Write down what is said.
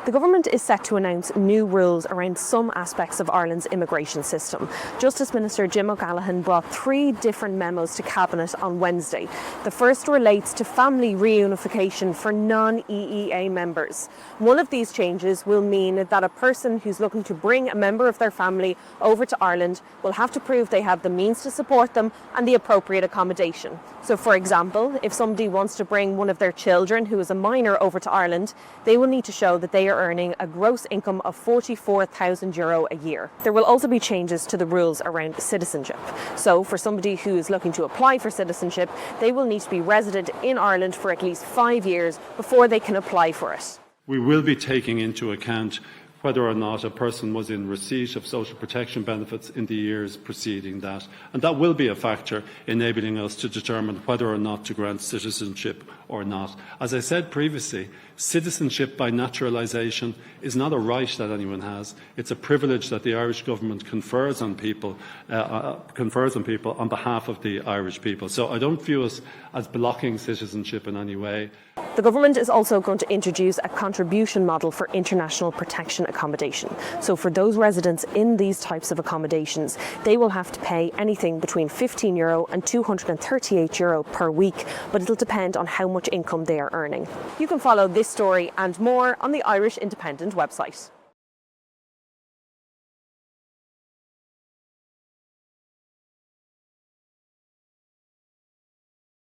The government is set to announce new rules around some aspects of Ireland's immigration system. Justice Minister Jim O'Callaghan brought 3 different memos to Cabinet on Wednesday. The first relates to family reunification for non-EEA members. One of these changes will mean that a person who's looking to bring a member of their family over to Ireland will have to prove they have the means to support them and the appropriate accommodation. So, for example, if somebody wants to bring one of their children who is a minor over to Ireland, they will need to show that they are earning a gross income of €44,000 a year. There will also be changes to the rules around citizenship. So for somebody who is looking to apply for citizenship, they will need to be resident in Ireland for at least 5 years before they can apply for it. We will be taking into account whether or not a person was in receipt of social protection benefits in the years preceding that. And that will be a factor enabling us to determine whether or not to grant citizenship or not. As I said previously, citizenship by naturalisation is not a right that anyone has. It's a privilege that the Irish government confers on people on behalf of the Irish people. So I don't view us as blocking citizenship in any way. The government is also going to introduce a contribution model for international protection accommodation. So for those residents in these types of accommodations, they will have to pay anything between €15 and €238 per week, but it'll depend on how much income they are earning. You can follow this story and more on the Irish Independent website.